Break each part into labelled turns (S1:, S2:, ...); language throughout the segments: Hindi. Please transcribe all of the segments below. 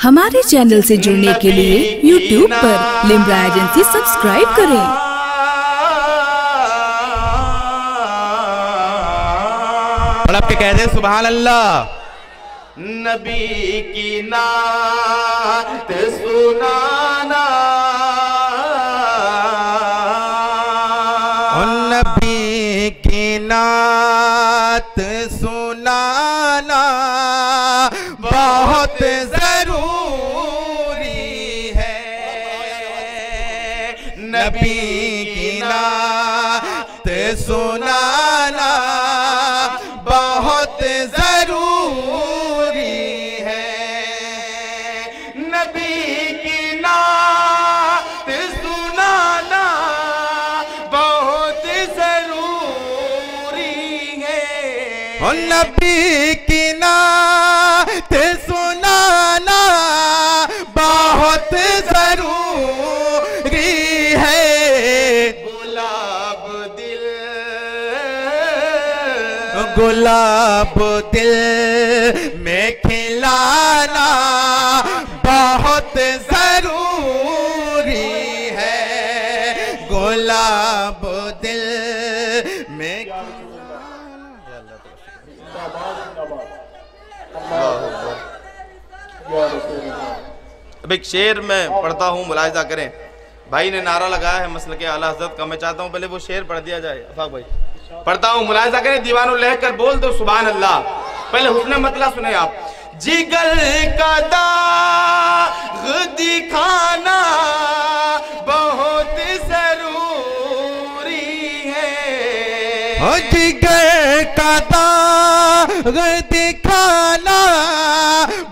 S1: हमारे चैनल से जुड़ने के लिए YouTube पर लिम्रा एजेंसी सब्सक्राइब करें।
S2: तड़प के कह दे सुभान अल्लाह।
S3: नबी की नात सुनाना,
S2: नबी की नात सुनाना बहुत जरूरी है। नबी की नात सुनाना बहुत जरूरी है।
S3: नबी की नात सुनाना बहुत जरूरी है।
S2: नबी की नात सुनाना बहुत जरूरी है।
S3: गुलाब दिल,
S2: गुलाब दिल में खिलाना बहुत जरूरी है। गुलाब दिल में
S3: अब एक शेर में पढ़ता हूँ, मुलाहिजा करें। भाई ने नारा लगाया है मसल के आला हज़रत का, मैं चाहता हूँ पहले वो शेर पढ़ दिया जाए। अफाक भाई पढ़ता हूँ, मुलाहिजा करें, दीवानों लह कर बोल दो सुभान अल्लाह। पहले हुस्न मतला सुने आप। जिगर का दाग दिखाना बहुत जरूरी है।
S2: जिगर का दाग दिखाना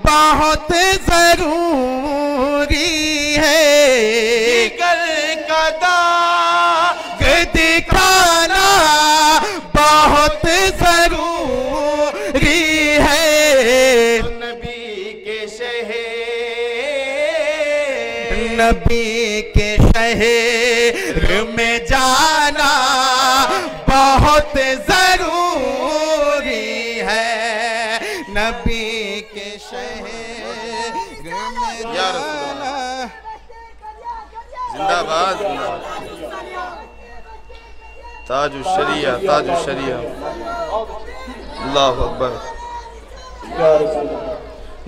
S2: बहुत जरूरी है।
S3: जिगर का दाग
S2: दिखाना बहुत जरूरी है।
S3: नबी के शहर,
S2: नबी के शहर में जाना बहुत जरूरी है। नबी के शहर में जाना।
S3: जिंदाबाद ताजु शरिया, ताजु शरिया, अल्लाह अकबर।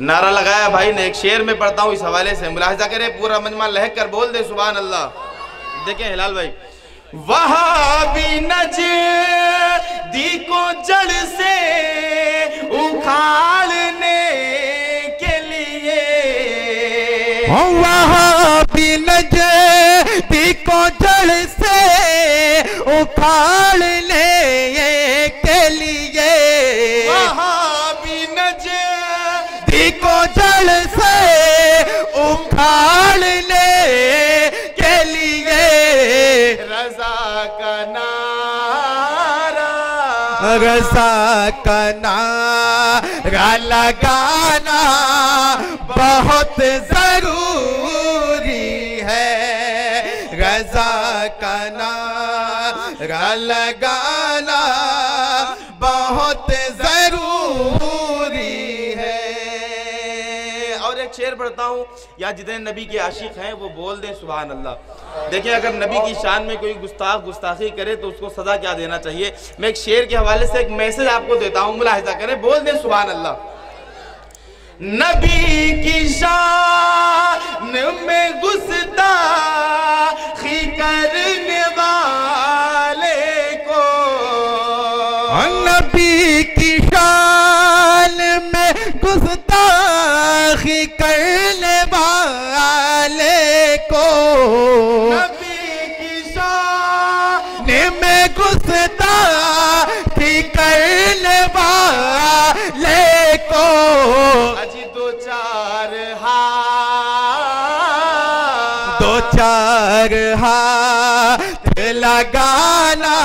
S3: नारा लगाया भाई ने। एक शेर में पढ़ता हूँ इस हवाले से, मुलाहिजा करें, पूरा मजमा लहक कर बोल दे सुभान अल्लाह। देखें हिलाल भाई, वहाबी नजदी को जड़ से उखाड़ने के लिए,
S2: वहाबी नजदी को जड़ से उखाड़ने के लिए,
S3: वहाबी नजदी
S2: को जड़ से उखाड़ने के लिए
S3: रजा का नारा,
S2: रज़ा का नारा लगाना बहुत जरूरी है। रज़ा का नारा लगाना बहुत जरूरी है।
S3: और एक शेर पढ़ता हूँ, या जितने नबी के आशिक हैं वो बोल दें सुभान अल्लाह। देखिए अगर नबी की शान में कोई गुस्ताखी करे तो उसको सजा क्या देना चाहिए। मैं एक शेर के हवाले से एक मैसेज आपको देता हूँ, मुलाहिजा करें, बोल दें सुभान अल्लाह। नबी की शान में गुस्ताखी करने वाले को,
S2: नबी की शान में गुस्ताखी करने वाले को,
S3: नबी की शान
S2: में गुस्ताखी करने वाले को
S3: अजी दो चार
S2: हाथ लगाना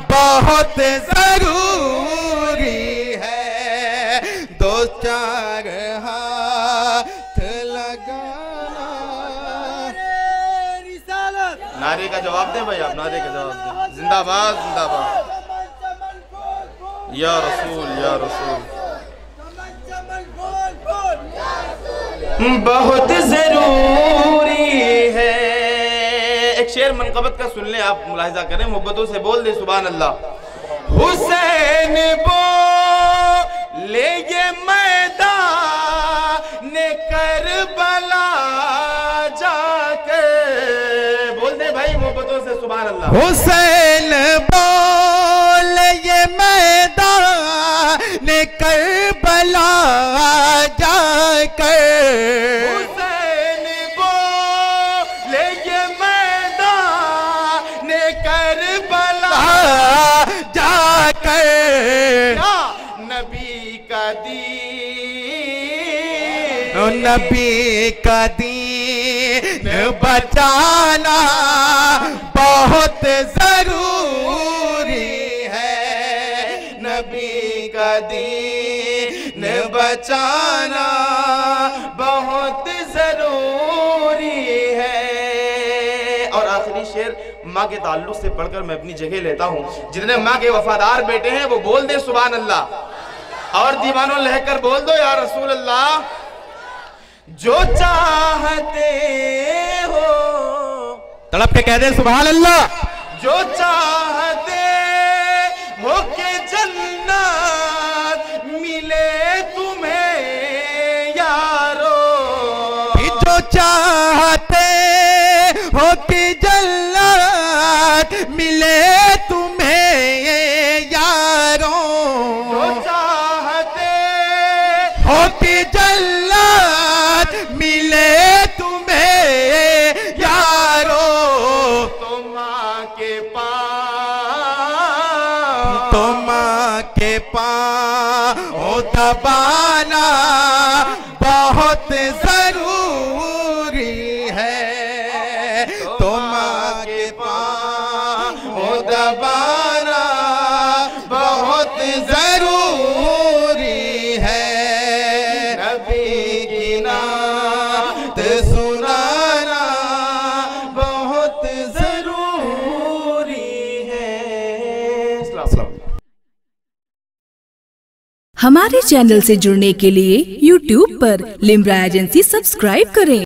S2: बहुत जरूरी है। दो चार हाथ लगाना।
S3: नारे का जवाब दें भाई, आप नारे का जवाब दें। जिंदाबाद जिंदाबाद, या रसूल या रसूल। बहुत जरूरी है। एक शेर मनकबत का सुन ले, आप मुलाहिजा करें, मोहब्बतों से बोल दे सुभान अल्लाह। हुसैन बोले ये मैदान करबला जाके, बोल दे भाई मोहब्बतों से सुभान अल्लाह।
S2: हुसैन बोले ये मैदान करबला जाकर,
S3: हुसैन बोले ये मैदान करबला
S2: जाकर,
S3: नबी का दीन,
S2: नबी का दीन बचाना बहुत जरूरी है।
S3: नबी का दीन बचाना बहुत जरूरी है। और आखिरी शेर माँ के ताल्लुक से पढ़कर मैं अपनी जगह लेता हूँ। जितने माँ के वफादार बेटे हैं वो बोल दे सुभान अल्लाह, और दीवानों लहकर बोल दो या रसूल अल्लाह। जो चाहते हो
S2: तड़प के कह दे सुभान अल्लाह।
S3: जो चाहते हो कि जन्नत मिले तुम्हें यारो,
S2: जो चाहते हो कि जन्नत मिले तुम्हें यारों,
S3: जो चाहते
S2: हो कि जन्नत मिले तुम्हें यारों,
S3: तो माँ के पाँव,
S2: तो माँ के पाँव दबाना बहुत जरूरी है। तो माँ के पाँव दबाना बहुत जरूरी है।
S3: नबी की नात सुनाना बहुत जरूरी है।
S1: हमारे चैनल से जुड़ने के लिए YouTube पर लिम्रा एजेंसी सब्सक्राइब करें।